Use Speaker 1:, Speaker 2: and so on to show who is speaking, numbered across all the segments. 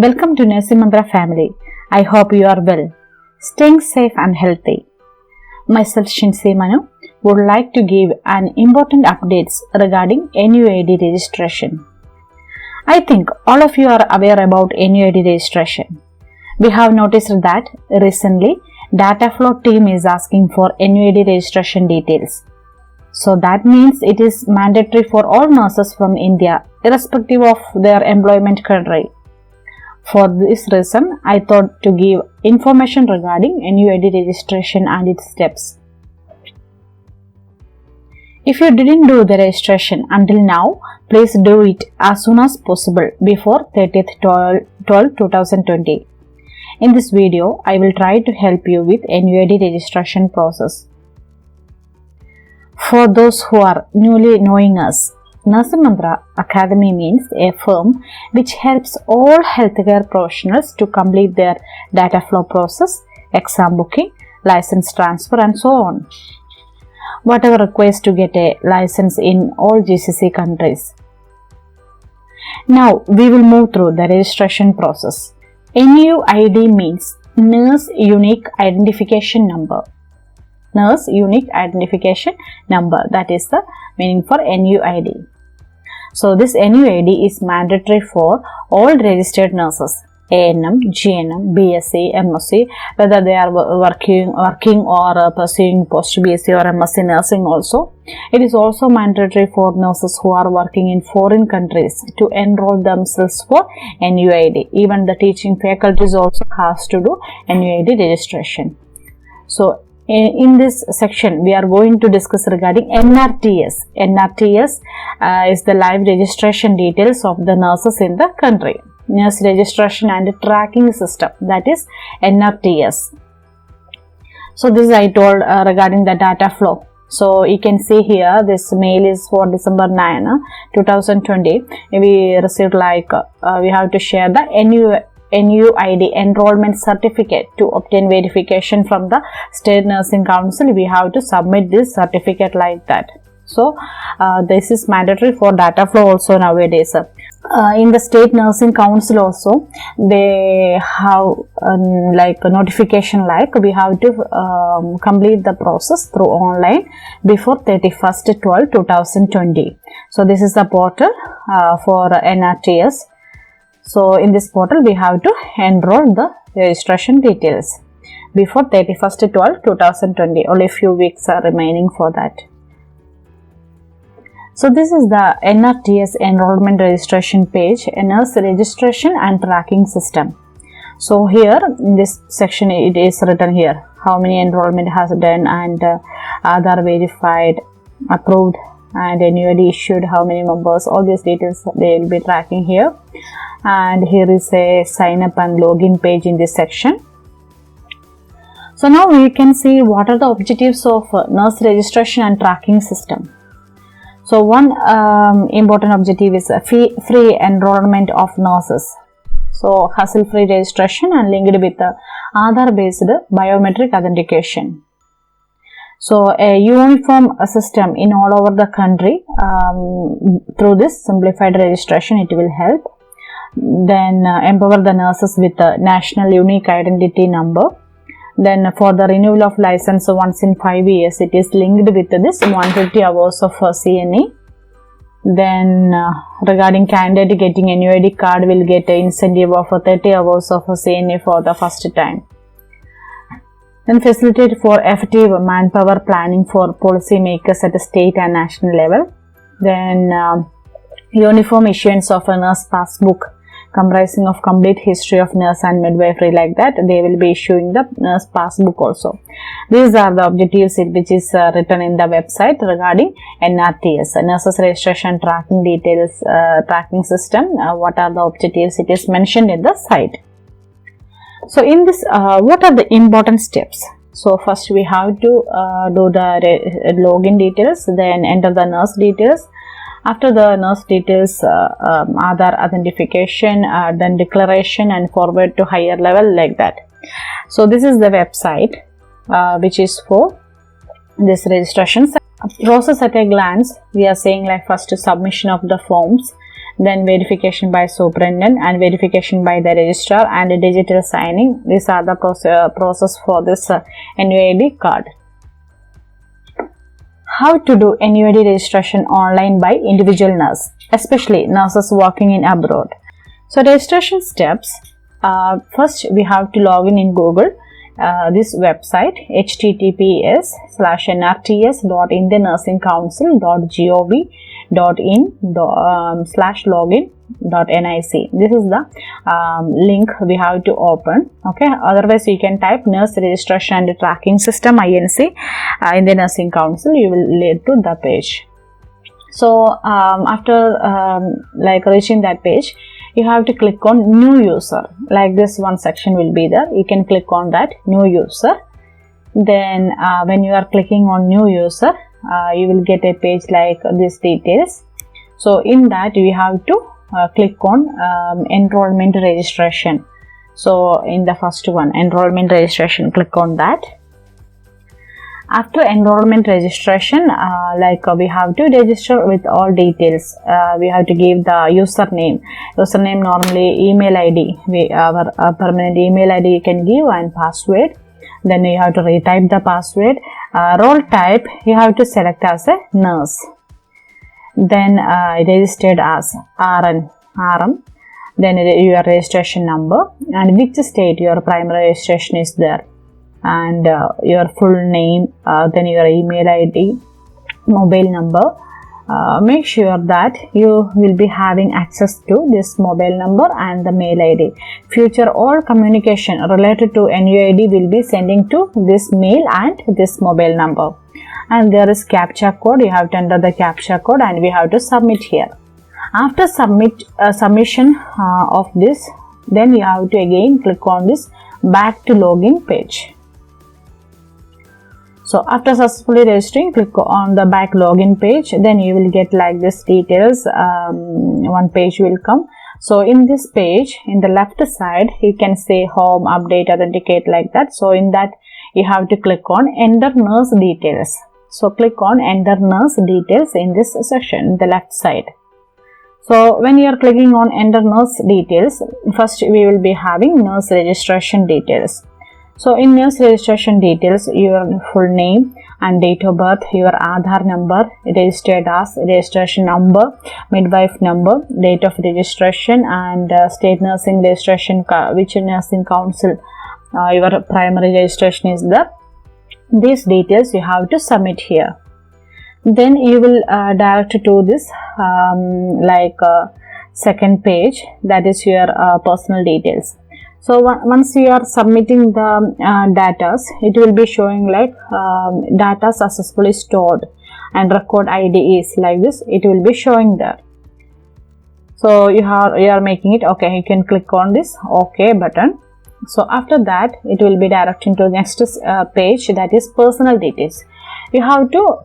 Speaker 1: Welcome to NUID family. I hope you are well, staying safe and healthy. Myself SHINCY MANU would like to give an important updates regarding NUID registration. I think all of you are aware about NUID registration. We have noticed that recently DATAFLOW team is asking for NUID registration details. So that means it is mandatory for all nurses from India irrespective of their employment country. For this reason, I thought to give information regarding NUID registration and its steps. If you didn't do the registration until now, please do it as soon as possible before 30th 12/2020. In this video, I will try to help you with NUID registration process. For those who are newly knowing us, MANTHRA Academy means a firm which helps all healthcare professionals to complete their data flow process, exam booking, license transfer and so on. Whatever requires to get a license in all GCC countries. Now we will move through the registration process. NUID means Nurse Unique Identification Number. Nurse Unique Identification Number, that is the meaning for NUID. So this NUID is mandatory for all registered nurses, ANM, GNM, BSc, MSc, whether they are working or pursuing post BSc or MSc nursing also. It is also mandatory for nurses who are working in foreign countries to enroll themselves for NUID. Even the teaching faculties also has to do NUID registration. So in this section, we are going to discuss regarding NRTS. NRTS is the live registration details of the nurses in the country. Nurse Registration and Tracking System, that is NRTS. So this I told regarding the data flow. So you can see here, this mail is for December 9, 2020. We received we have to share the NUID enrollment certificate. To obtain verification from the State Nursing Council, we have to submit this certificate like that. So this is mandatory for data flow also nowadays. In the State Nursing Council also, they have a notification we have to complete the process through online before 31st 12/2020. So this is the portal for NRTS. So in this portal, we have to enroll the registration details before 31st 12/2020. Only few weeks are remaining for that. So this is the NRTS enrollment registration page, Nurse Registration and Tracking System. So here in this section, it is written here how many enrollment has done and Aadhaar verified, approved and NUID issued, how many members, all these details they will be tracking here. And here is a sign up and login page in this section. So now we can see what are the objectives of Nurse Registration and Tracking System. So one important objective is free enrollment of nurses. So hassle-free registration and linked with the Aadhaar-based biometric authentication. So a uniform system in all over the country, through this simplified registration it will help. Then empower the nurses with a national unique identity number. Then for the renewal of license once in 5 years, it is linked with this 150 hours of CNE. Then regarding candidate getting NUID card will get an incentive of 30 hours of CNE for the first time. Then facilitate for effective manpower planning for policy makers at the state and national level. Then uniform issuance of a nurse passbook comprising of complete history of nurse and midwifery, like that they will be issuing the nurse passbook also. These are the objectives which is written in the website regarding NRTS, Nurses Registration Tracking Details Tracking System. What are the objectives? It is mentioned in the site. So in this, what are the important steps? So first we have to do the login details, then enter the nurse details. After the nurse details, Aadhaar authentication, then declaration and forward to higher level, like that. So this is the website which is for this registration process. At a glance, we are saying first submission of the forms, then verification by superintendent and verification by the registrar and digital signing. These are the process for this NUID card. How to do NUID registration online by individual nurse, especially nurses working in abroad. So registration steps, first we have to log in Google. This website https://nrts.indiannursinghcouncil.gov.in/login.nic. This is the link we have to open. Okay, otherwise you can type Nurse Registration and Tracking System INC in the Nursing Council. You will lead to the page. So after reaching that page, you have to click on new user. Like this one section will be there. You can click on that new user. Then when you are clicking on new user, you will get a page like this details. So in that you have to click on enrollment registration. So in the first one, enrollment registration, click on that. After enrollment registration, we have to register with all details. We have to give the username. Username normally email ID. Our permanent email ID you can give, and password. Then you have to retype the password. Role type you have to select as a nurse. Then registered as RM. Then your registration number and which state your primary registration is there. And your full name, then your email ID, mobile number. Make sure that you will be having access to this mobile number and the mail ID. Future all communication related to NUID will be sending to this mail and this mobile number. And there is CAPTCHA code. You have to enter the CAPTCHA code and we have to submit here. After submission of this, then you have to again click on this back to login page. So after successfully registering, click on the back login page. Then you will get like this details. One page will come. So in this page, in the left side, you can say home, update, authenticate, like that. So in that, you have to click on enter nurse details. So click on enter nurse details in this section, the left side. So when you are clicking on enter nurse details, first we will be having nurse registration details. So in nurse registration details, your full name and date of birth, your Aadhaar number, registered as, registration number, midwife number, date of registration, and state nursing registration, which nursing council your primary registration is there. These details you have to submit here. Then you will direct to this second page, that is your personal details. So once you are submitting the data, it will be showing like data successfully stored and record ID is like this. It will be showing there. So you are making it okay. You can click on this OK button. So after that, it will be directing to the next page, that is personal details. You have to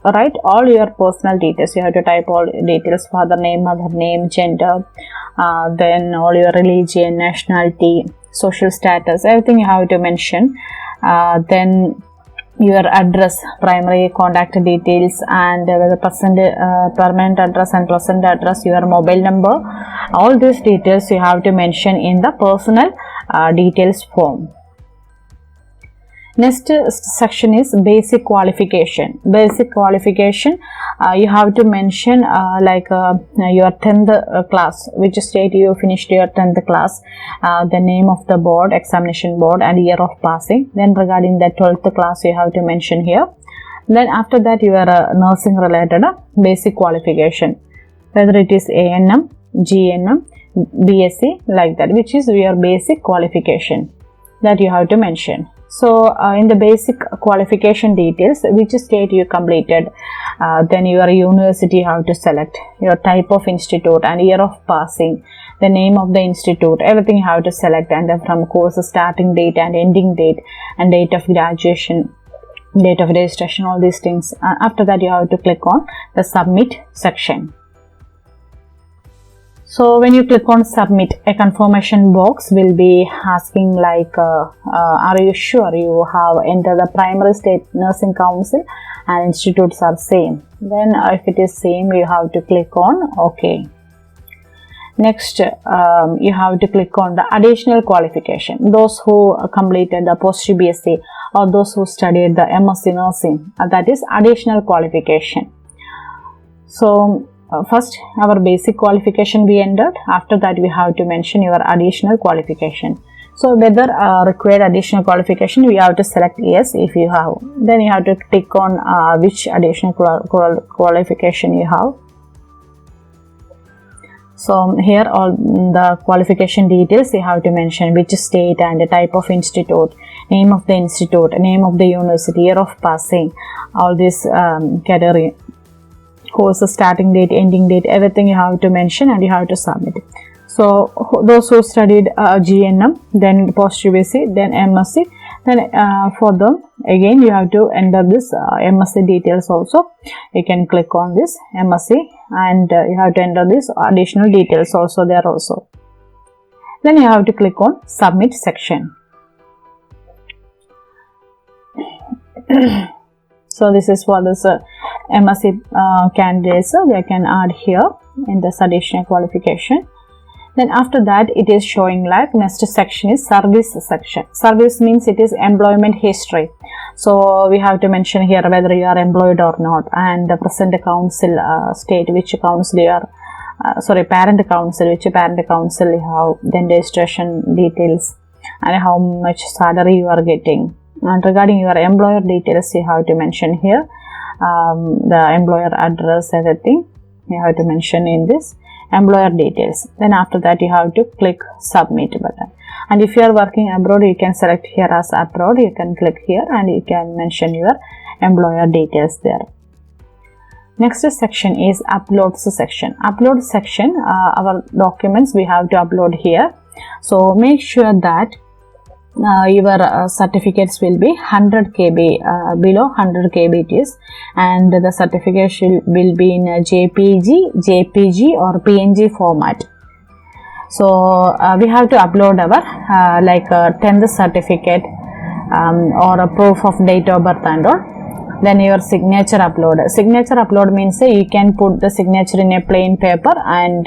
Speaker 1: write all your personal details. You have to type all details: father name, mother name, gender, then all your religion, nationality, social status, everything you have to mention. Then your address, primary contact details, and the permanent address and present address, your mobile number. All these details you have to mention in the personal details form. Next section is basic qualification. Basic qualification, you have to mention your 10th class, which state you finished your 10th class, the name of the board, examination board, and year of passing. Then regarding the 12th class, you have to mention here. Then after that, your nursing related basic qualification, whether it is ANM, GNM, BSc, like that, which is your basic qualification that you have to mention. So in the basic qualification details, which state you completed, then your university you have to select, your type of institute and year of passing, the name of the institute, everything you have to select, and then from course starting date and ending date and date of graduation, date of registration, all these things. After that, you have to click on the submit section. So when you click on submit, a confirmation box will be asking like, are you sure you have entered the primary state nursing council and institutes are same. Then if it is same, you have to click on OK. Next, you have to click on the additional qualification. Those who completed the post BSc or those who studied the MSc nursing, that is additional qualification. So first our basic qualification we entered. After that we have to mention your additional qualification. So whether required additional qualification, we have to select yes if you have. Then you have to click on which additional qualification you have. So here all the qualification details you have to mention, which state and the type of institute, name of the institute, name of the university, year of passing, all this category, course starting date, ending date, everything you have to mention and you have to submit. So those who studied GNM, then post UBC, then MSc, then for them again you have to enter this MSc details also. You can click on this MSc and you have to enter this additional details also there also. Then you have to click on submit section. So this is for this MSc candidates, they can add here in this additional qualification. Then after that it is showing like next section is service section. Service means it is employment history. So we have to mention here whether you are employed or not, and the present council state which council you are, parent council, which parent council you have, then registration details and how much salary you are getting. And regarding your employer details you have to mention here, the employer address, everything you have to mention in this employer details. Then after that you have to click submit button, and if you are working abroad you can select here as abroad, you can click here and you can mention your employer details there. Next section is uploads section. Upload section, our documents we have to upload here. So make sure that your certificates will be 100 KB, below 100 KB it is, and the certificate will be in JPG, JPG or PNG format. So we have to upload our like 10th certificate or a proof of date of birth and all. Then your signature upload. Signature upload means you can put the signature in a plain paper and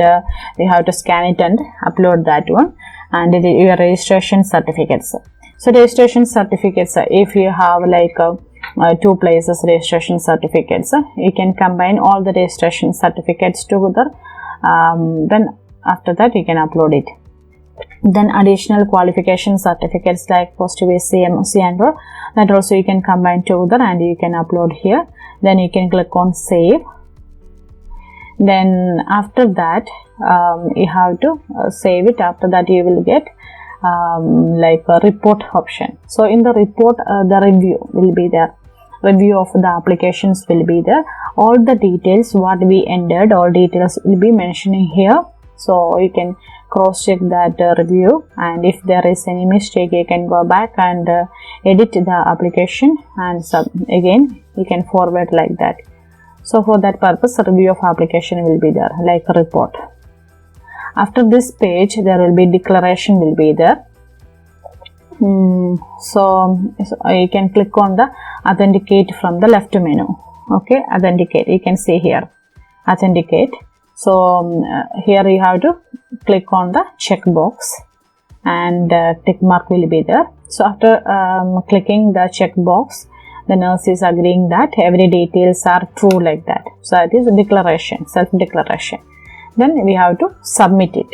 Speaker 1: you have to scan it and upload that one. And your registration certificates. So registration certificates, if you have like 2 places registration certificates, you can combine all the registration certificates together. Then after that you can upload it. Then additional qualification certificates like post BSc, MSc and all, that also you can combine together and you can upload here. Then you can click on save. Then after that you have to save it. After that you will get like a report option. So in the report the review will be there, review of the applications will be there, all the details what we entered, all details will be mentioning here. So you can cross check that review, and if there is any mistake you can go back and edit the application and again you can forward like that. So for that purpose a review of application will be there like a report. After this page there will be declaration will be there. So you can click on the authenticate from the left menu. Okay, authenticate, you can see here authenticate. So here you have to click on the checkbox and tick mark will be there. So after clicking the checkbox, the nurse is agreeing that every details are true like that. So it is a declaration, self declaration. Then we have to submit it.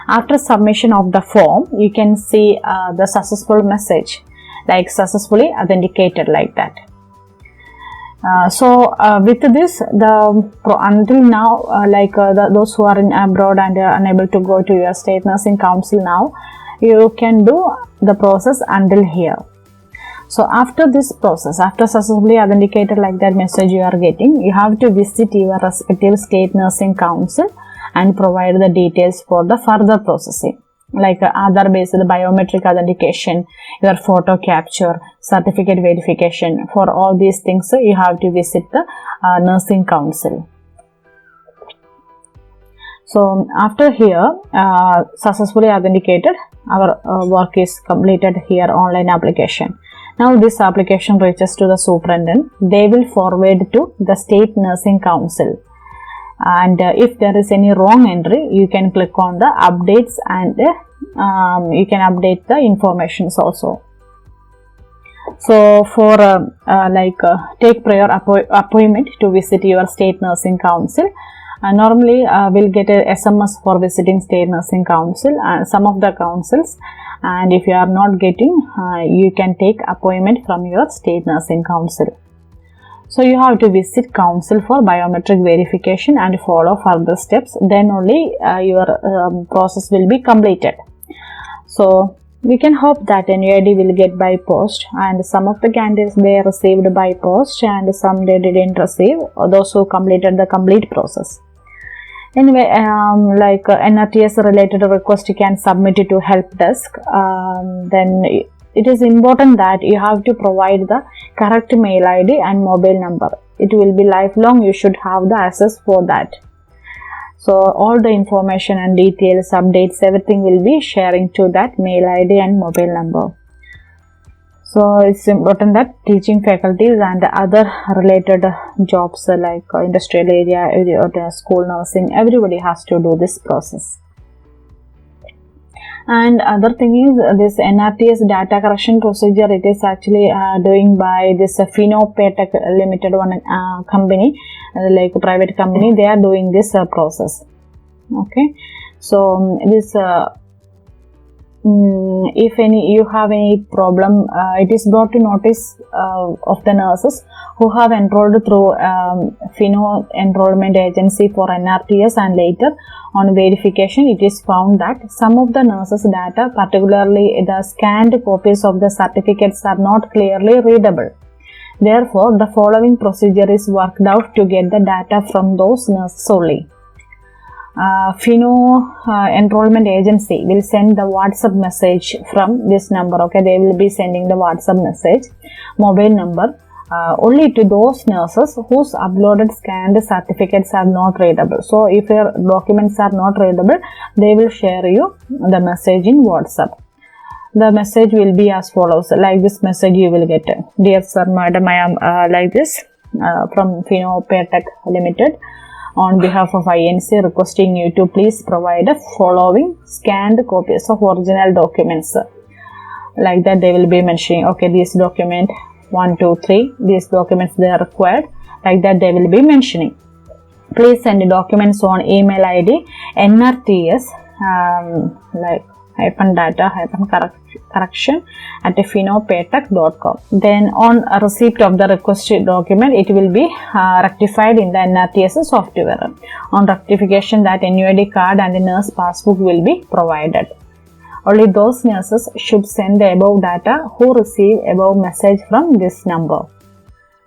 Speaker 1: After submission of the form, you can see the successful message like successfully authenticated like that. So with this, until now, those who are in abroad and are unable to go to your state nursing council now, you can do the process until here. So after this process, after successfully authenticated like that message you are getting, you have to visit your respective state nursing council and provide the details for the further processing, like Aadhaar based biometric authentication, your photo capture, certificate verification. For all these things you have to visit the nursing council. So after here successfully authenticated, our work is completed here, online application. Now this application reaches to the superintendent. They will forward to the state nursing council. and if there is any wrong entry, you can click on the updates and you can update the informations also. So for take prior appointment to visit your state nursing council. Normally we'll get a SMS for visiting state nursing council and some of the councils, and if you are not getting, you can take appointment from your state nursing council. So you have to visit council for biometric verification and follow further steps, then only your process will be completed. So we can hope that NUID will get by post, and some of the candidates they received by post and some they didn't receive, or those who completed the complete process. Anyway, NRTS related request you can submit it to help desk. Then it is important that you have to provide the correct mail ID and mobile number. It will be lifelong, you should have the access for that. So all the information and details, updates, everything will be sharing to that mail ID and mobile number. So it's important that teaching faculties and other related jobs like industrial area or school nursing, everybody has to do this process. And other thing is this NRTS data correction procedure, it is actually doing by this Paytech Limited one company, like a private company, they are doing this process. Okay, so this if you have any problem, it is brought to notice of the nurses who have enrolled through FINO enrollment agency for NRTS, and later on verification it is found that some of the nurses data, particularly the scanned copies of the certificates, are not clearly readable. Therefore, the following procedure is worked out to get the data from those nurses only. FINO enrollment agency will send the WhatsApp message from this number. Okay, they will be sending the WhatsApp message, mobile number, only to those nurses whose uploaded scanned certificates are not readable. So if your documents are not readable, they will share you the message in WhatsApp. The message will be as follows. Like this message you will get: dear sir, madam, I am like this from FINO Paytech Limited. On behalf of INC, requesting you to please provide the following scanned copies of original documents. Like that they will be mentioning, okay, this document 1, 2, 3, these documents they are required. Like that they will be mentioning. Please send the documents on email ID NRTS -data-correction @finopaytech.com. Then on a receipt of the requested document, it will be rectified in the NRTS software. On rectification, that NUID card and the nurse passbook will be provided. Only those nurses should send the above data who receive above message from this number.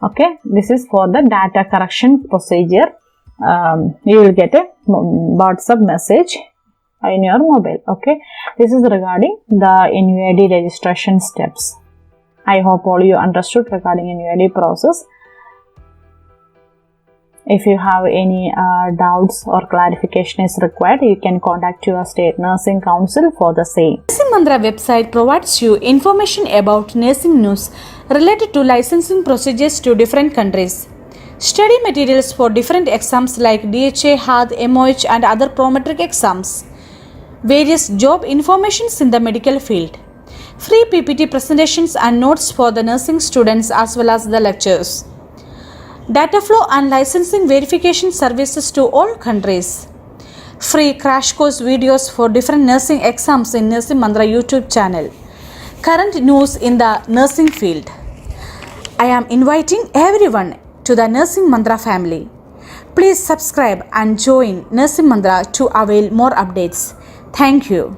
Speaker 1: Okay, this is for the data correction procedure. You will get a WhatsApp message in your mobile. Okay, this is regarding the NUID registration steps. I hope all you understood regarding NUID process. If you have any doubts or clarification is required, you can contact your state nursing council for the same.
Speaker 2: Nursing Manthra website provides you information about nursing news related to licensing procedures to different countries. Study materials for different exams like DHA, HAAD, MOH and other prometric exams. Various job informations in the medical field. Free PPT presentations and notes for the nursing students as well as the lectures. DATAFLOW and licensing verification services to all countries. Free crash course videos for different nursing exams in Nursing Manthra YouTube channel. Current news in the nursing field. I am inviting everyone to the Nursing Manthra family. Please subscribe and join Nursing Manthra to avail more updates. Thank you.